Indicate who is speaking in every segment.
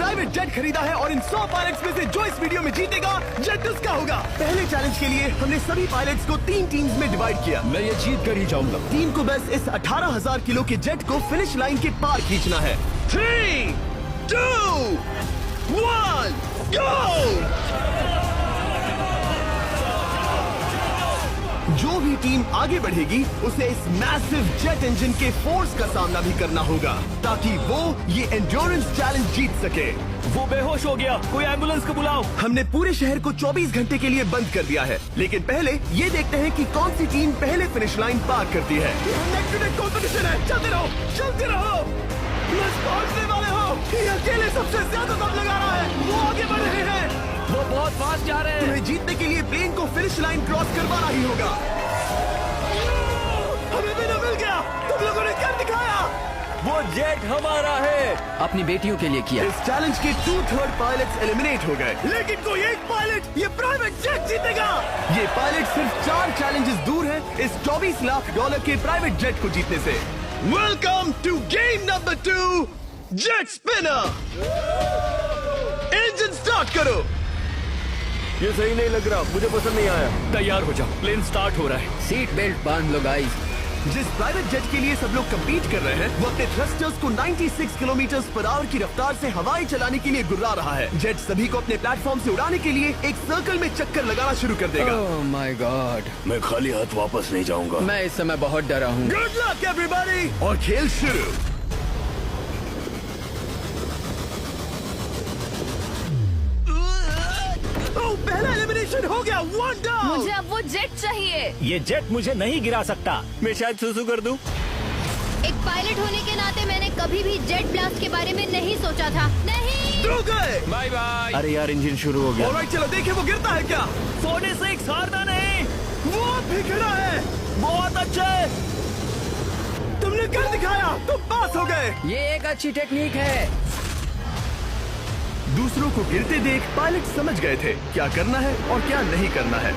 Speaker 1: Private jet खरीदा है और इन 100 पायलट्स में से जो इस वीडियो में जीतेगा जेट उसका होगा। पहले चैलेंज के लिए हमने सभी पायलट्स को 3 टीम्स में डिवाइड किया।
Speaker 2: मैं ये जीत कर ही जाऊंगा।
Speaker 1: टीम को बस इस 18,000 किलो के जेट को फिनिश लाइन के पार खींचना है। 3, 2, 1, गो! जो भी टीम आगे बढ़ेगी उसे इस मैसिव जेट इंजन के फोर्स का सामना भी करना होगा ताकि वो ये एंड्योरेंस चैलेंज जीत सके।
Speaker 2: वो बेहोश हो गया, कोई एम्बुलेंस को बुलाओ।
Speaker 1: हमने पूरे शहर को 24 घंटे के लिए बंद कर दिया है, लेकिन पहले ये देखते हैं कि कौन सी टीम पहले फिनिश लाइन पार करती है। नेक टू नेक कॉम्पिटिशन है, चलते रहो, चलते रहो। बस पहुंचने वाले हो। ये अकेले सबसे ज्यादा दम लगा रहा है, वो आगे बढ़ रहे हैं।
Speaker 2: वो बहुत फास्ट जा रहे हैं।
Speaker 1: तुम्हें जीतने के लिए प्लेन को फिनिश लाइन क्रॉस करवाना ही होगा। हमें भी मिल गया, तुम लोगों ने क्या दिखाया?
Speaker 2: वो जेट हमारा है। अपनी बेटियों के लिए किया।
Speaker 1: इस चैलेंज के 2/3 पायलट्स एलिमिनेट हो गए, लेकिन कोई एक पायलट ये प्राइवेट जेट जीतेगा। ये पायलट सिर्फ 4 चैलेंजेस दूर है इस $24 लाख के प्राइवेट जेट को जीतने से। Welcome to game number 2, jet spinner. Engine start करो।
Speaker 2: ये सही नहीं लग रहा, मुझे पसंद नहीं आया। तैयार हो जाओ, प्लेन स्टार्ट हो रहा है।
Speaker 3: सीट बेल्ट बांध लो गाइस।
Speaker 1: जिस प्राइवेट जेट के लिए सब लोग कम्पीट कर रहे हैं वो अपने थ्रस्टर्स को 96 किलोमीटर पर आवर की रफ्तार से हवाएं चलाने के लिए गुर्रा रहा है। जेट सभी को अपने प्लेटफॉर्म से उड़ाने के लिए एक सर्कल में चक्कर लगाना शुरू कर देगा।
Speaker 3: ओह माय गॉड,
Speaker 2: मैं खाली हाथ वापस नहीं जाऊंगा।
Speaker 3: मैं इस समय बहुत डरा हूँ।
Speaker 1: गुड लक एवरीबॉडी, और खेल शुरू। पहला एलिमिनेशन हो गया, 1 डाउन।
Speaker 4: मुझे अब वो जेट चाहिए।
Speaker 2: ये जेट मुझे नहीं गिरा सकता। मैं शायद सुसु कर दूं।
Speaker 4: एक पायलट होने के नाते मैंने कभी भी जेट ब्लास्ट के बारे में नहीं सोचा था। नहीं।
Speaker 1: दो गए।
Speaker 2: Bye bye. अरे यार, इंजन शुरू हो गया।
Speaker 1: ऑलराइट, चलो देखें वो गिरता है क्या।
Speaker 2: 46 हारना नहीं।
Speaker 1: वो भी खड़ा है।
Speaker 2: बहुत अच्छे।
Speaker 1: तुमने कर दिखाया, तुम पास हो गए।
Speaker 3: ये एक अच्छी टेक्निक है।
Speaker 1: दूसरों को गिरते देख पायलट समझ गए थे क्या करना है और क्या नहीं करना है।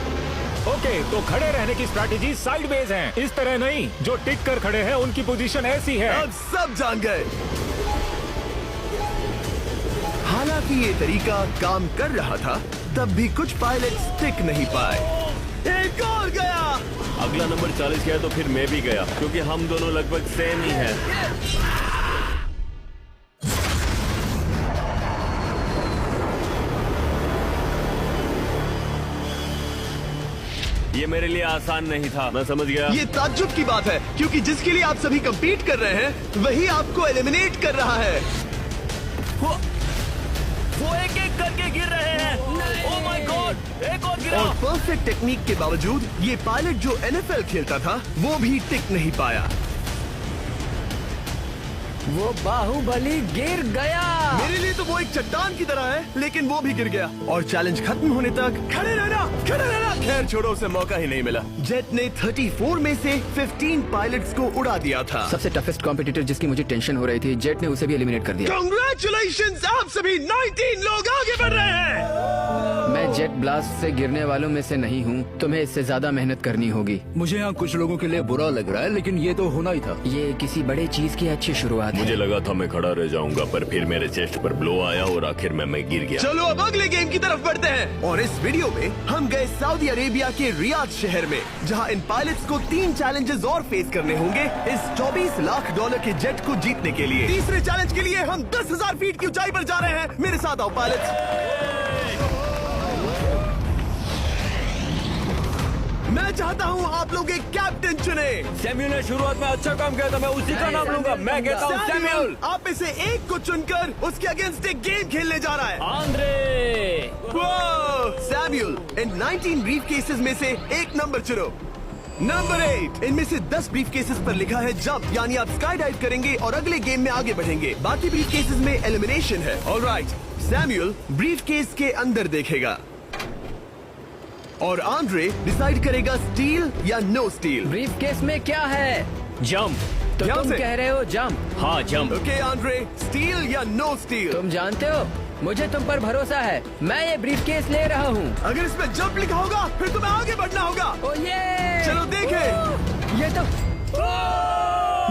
Speaker 5: ओके, तो खड़े रहने की स्ट्रैटेजी साइडवेज है, इस तरह नहीं। जो टिक कर खड़े हैं उनकी पोजीशन ऐसी है।
Speaker 1: अब सब जान गए। हालांकि ये तरीका काम कर रहा था, तब भी कुछ पायलट टिक नहीं पाए। एक और गया।
Speaker 2: अगला नंबर 40 गया तो फिर मैं भी गया, क्योंकि हम दोनों लगभग सेम ही हैं। ये मेरे लिए आसान नहीं था, मैं समझ गया।
Speaker 1: ये ताज्जुब की बात है, क्योंकि जिसके लिए आप सभी कंपीट कर रहे हैं वही आपको एलिमिनेट कर रहा है।
Speaker 2: वो एक एक करके गिर रहे हैं। ओह माय गॉड, एक और गिरा।
Speaker 1: और परफेक्ट टेक्निक के बावजूद ये पायलट जो NFL खेलता था वो भी टिक नहीं पाया।
Speaker 3: वो बाहुबली गिर गया।
Speaker 1: मेरे लिए तो वो एक चट्टान की तरह है, लेकिन वो भी गिर गया। और चैलेंज खत्म होने तक खड़े रहना, खड़े रहना। खैर छोड़ो, उसे मौका ही नहीं मिला। जेट ने 34 में से 15 पायलट्स को उड़ा दिया था।
Speaker 3: सबसे टफेस्ट कॉम्पिटिटर जिसकी मुझे टेंशन हो रही थी, जेट ने उसे भी एलिमिनेट कर दिया।
Speaker 1: कांग्रेचुलेशंस, आप सभी 19 लोग आगे बढ़ रहे हैं।
Speaker 3: मैं जेट ब्लास्ट से गिरने वालों में से नहीं हूँ। तुम्हें इससे ज्यादा मेहनत करनी होगी।
Speaker 6: मुझे यहाँ कुछ लोगों के लिए बुरा लग रहा है, लेकिन ये तो होना ही था।
Speaker 3: ये किसी बड़े चीज की अच्छी शुरुआत है।
Speaker 2: मुझे लगा था मैं खड़ा रह जाऊंगा, पर फिर मेरे चेस्ट पर ब्लो आया और आखिर में मैं गिर गया।
Speaker 1: चलो अब अगले गेम की तरफ बढ़ते हैं। और इस वीडियो में हम गए सऊदी अरेबिया के रियाद शहर में, जहां इन पायलट्स को 3 चैलेंजेस और फेस करने होंगे इस $24 लाख के जेट को जीतने के लिए। तीसरे चैलेंज के लिए हम 10,000 फीट की ऊंचाई पर जा रहे हैं। मेरे साथ आओ पायलट्स। मैं चाहता हूँ आप लोग एक कैप्टन चुने।
Speaker 2: सैम्यूल ने शुरुआत में अच्छा काम किया था, मैं उसी का नाम लूंगा। मैं कहता हूँ सैम्यूल।
Speaker 1: आप में से एक को चुनकर उसके अगेंस्ट एक गेम खेलने जा रहा है।
Speaker 2: आंद्रे।
Speaker 1: सैम्यूल, इन 19 ब्रीफ केसेस में से एक नंबर चुनो। नंबर 8। इनमें से 10 ब्रीफ केसेस पर लिखा है जंप, यानी आप स्काई डाइव करेंगे और अगले गेम में आगे बढ़ेंगे। बाकी ब्रीफ केसेस में एलिमिनेशन है। ऑलराइट, सैम्यूल ब्रीफ केस के अंदर देखेगा और आंद्रे डिसाइड करेगा स्टील या नो स्टील।
Speaker 3: ब्रीफ केस में क्या है?
Speaker 2: जंप।
Speaker 3: तो
Speaker 1: ध्यान
Speaker 3: तुम
Speaker 1: से।
Speaker 3: कह रहे हो जंप?
Speaker 2: हाँ, जंप।
Speaker 1: ओके आंद्रे, स्टील या नो स्टील?
Speaker 3: तुम जानते हो, मुझे तुम पर भरोसा है। मैं ये ब्रीफ केस ले रहा हूँ।
Speaker 1: अगर इसमें जंप लिखा होगा फिर तुम्हें आगे बढ़ना होगा।
Speaker 3: ओ ये
Speaker 1: चलो देखें।
Speaker 3: ये तो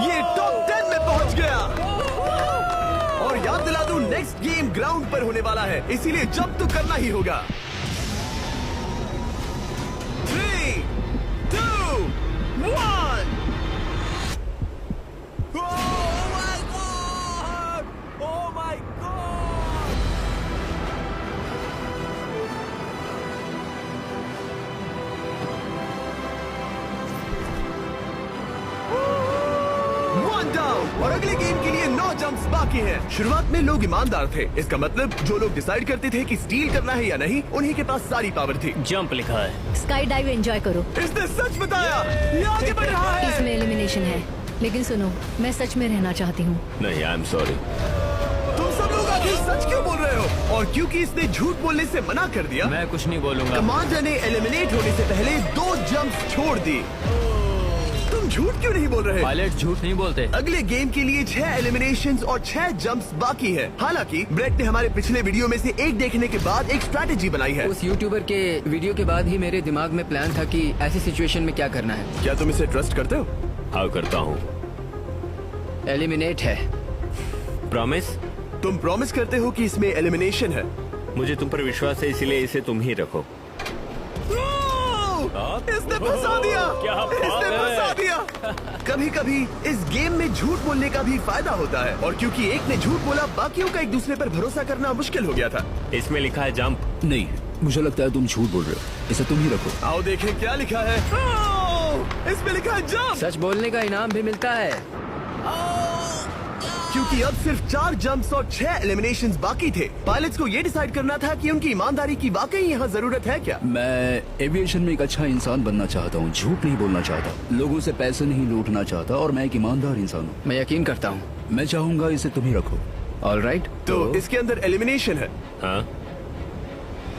Speaker 1: ये टॉप 10 में पहुंच गया। और याद दिला जादू नेक्स्ट गेम ग्राउंड पर होने वाला है, इसीलिए जंप तो करना ही होगा। 3, 2, 1। और अगले गेम के लिए 9 जंप्स बाकी हैं। शुरुआत में लोग ईमानदार थे, इसका मतलब जो लोग डिसाइड करते थे कि स्टील करना है या नहीं, उन्हीं के पास सारी पावर थी।
Speaker 2: जंप लिखा है।
Speaker 4: स्काई डाइव एंजॉय करो।
Speaker 1: इसने सच बताया, ये आगे बढ़ रहा है।
Speaker 4: इसमें एलिमिनेशन है, लेकिन सुनो, मैं सच में रहना चाहती हूँ।
Speaker 2: नहीं, आई एम सॉरी।
Speaker 1: तुम सब लोग आखिर सच क्यों बोल रहे हो? और क्योंकि इसने झूठ बोलने से मना कर दिया,
Speaker 3: मैं कुछ नहीं बोलूंगा।
Speaker 1: कमांडर ने एलिमिनेट होने से पहले 2 जंप्स छोड़ दी। तुम झूठ क्यों नहीं बोल रहे?
Speaker 3: पायलट झूठ नहीं बोलते।
Speaker 1: अगले गेम के लिए 6 एलिमिनेशंस और 6 जंप्स बाकी है। हालांकि ब्रेट ने हमारे पिछले वीडियो में से एक देखने के बाद एक स्ट्रैटेजी बनाई है।
Speaker 3: उस यूट्यूबर के वीडियो के बाद ही मेरे दिमाग में प्लान था कि ऐसी सिचुएशन में क्या करना है।
Speaker 1: क्या तुम इसे ट्रस्ट करते हो?
Speaker 2: हाँ, करता हूँ।
Speaker 3: एलिमिनेट है।
Speaker 2: प्रॉमिस?
Speaker 1: तुम प्रॉमिस करते हो कि इसमें एलिमिनेशन है?
Speaker 2: मुझे तुम पर विश्वास है, इसलिए इसे तुम ही रखो।
Speaker 1: इसने फंसा दिया।
Speaker 2: क्या बात
Speaker 1: इसने
Speaker 2: है?
Speaker 1: फंसा दिया। कभी कभी इस गेम में झूठ बोलने का भी फायदा होता है, और क्योंकि एक ने झूठ बोला, बाकियों का एक दूसरे पर भरोसा करना मुश्किल हो गया था।
Speaker 2: इसमें लिखा है जंप।
Speaker 6: नहीं, मुझे लगता है तुम झूठ बोल रहे हो। इसे तुम ही रखो।
Speaker 1: आओ देखें क्या लिखा है। इसमें लिखा है जंप।
Speaker 3: सच बोलने का इनाम भी मिलता है।
Speaker 1: क्योंकि अब सिर्फ 4 जंप्स और 6 एलिमिनेशंस बाकी थे, पायलट्स को ये डिसाइड करना था कि उनकी ईमानदारी की वाकई यहाँ जरूरत है क्या।
Speaker 6: मैं एविएशन में एक अच्छा इंसान बनना चाहता हूँ, झूठ नहीं बोलना चाहता, लोगों से पैसे नहीं लूटना चाहता, और मैं एक ईमानदार इंसान हूँ।
Speaker 3: मैं यकीन करता हूँ।
Speaker 6: मैं चाहूंगा इसे तुम ही रखो।
Speaker 3: All right.
Speaker 1: तो इसके अंदर एलिमिनेशन है।
Speaker 2: हाँ,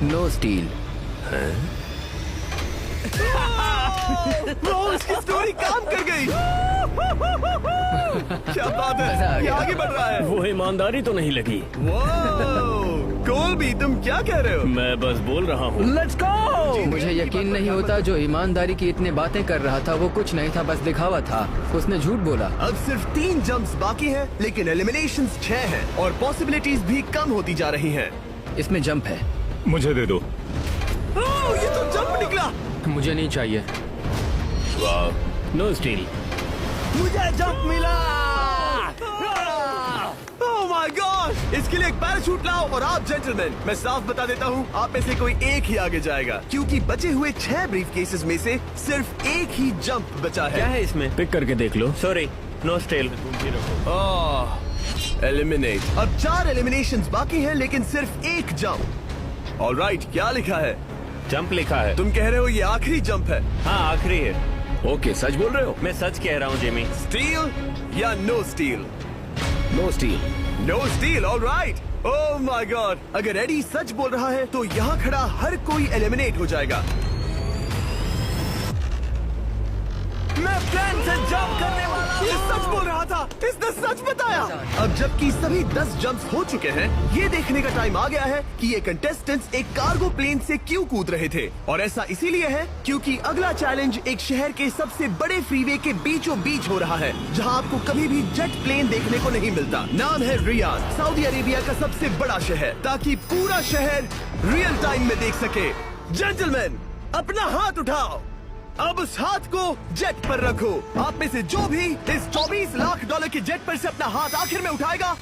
Speaker 3: नो स्टील।
Speaker 1: वो उसकी स्टोरी काम कर गई। क्या बात
Speaker 3: मजा आ
Speaker 1: है, ये
Speaker 3: गया।
Speaker 1: आगे बढ़ रहा है।
Speaker 2: वो ईमानदारी तो नहीं लगी।
Speaker 1: कोलबी, तुम क्या कह रहे हो?
Speaker 2: मैं बस बोल रहा हूँ।
Speaker 3: Let's go. मुझे यकीन नहीं होता, जो ईमानदारी की इतनी बातें कर रहा था वो कुछ नहीं था, बस दिखावा था। उसने झूठ बोला।
Speaker 1: अब सिर्फ 3 जंप्स बाकी हैं, लेकिन एलिमिनेशंस 6 हैं और पॉसिबिलिटीज भी कम होती जा रही हैं।
Speaker 3: इसमें जंप है।
Speaker 5: मुझे दे दो।
Speaker 1: ये तो जंप निकला।
Speaker 3: मुझे नहीं चाहिए।
Speaker 2: वाह, नो स्टील।
Speaker 1: मुझे जंप मिला। ओह माय गॉड! इसके लिए एक पैराशूट लाओ। और आप जेंटलमैन, मैं साफ बता देता हूँ, आप में से कोई एक ही आगे जाएगा, क्योंकि बचे हुए 6 ब्रीफ केसेस में से सिर्फ एक ही जंप बचा
Speaker 2: क्या
Speaker 1: है।
Speaker 2: है इसमें? पिक करके देख लो। Sorry, no steel. तुम ही रखो।
Speaker 1: एलिमिनेट। अब 4 एलिमिनेशंस बाकी हैं, लेकिन सिर्फ एक जंप। ऑलराइट, क्या लिखा है?
Speaker 2: जंप लिखा है।
Speaker 1: तुम कह रहे हो ये आखिरी जंप है?
Speaker 2: हाँ, आखिरी है।
Speaker 6: ओके, सच बोल रहे हो?
Speaker 2: मैं सच कह रहा हूँ जिमी।
Speaker 1: स्टील या no steal?
Speaker 6: No steal.
Speaker 1: No steal, alright. Oh my god! अगर एडी सच बोल रहा है तो यहाँ खड़ा हर कोई एलिमिनेट हो जाएगा। मैं प्लान से जंप करने वाला हूँ। ये सच बोल रहा था, इसने सच बताया। अब जबकि सभी 10 जंप्स हो चुके हैं, ये देखने का टाइम आ गया है कि ये कंटेस्टेंट्स एक कार्गो प्लेन से क्यों कूद रहे थे। और ऐसा इसीलिए है क्योंकि अगला चैलेंज एक शहर के सबसे बड़े फ्रीवे के बीचों बीच हो रहा है, जहाँ आपको कभी भी जेट प्लेन देखने को नहीं मिलता। नाम है रियाद, सऊदी अरेबिया का सबसे बड़ा शहर, ताकि पूरा शहर रियल टाइम में देख सके। जेंटलमैन, अपना हाथ उठाओ। अब उस हाथ को जेट पर रखो। आप में से जो भी इस $24 लाख के जेट पर से अपना हाथ आखिर में उठाएगा,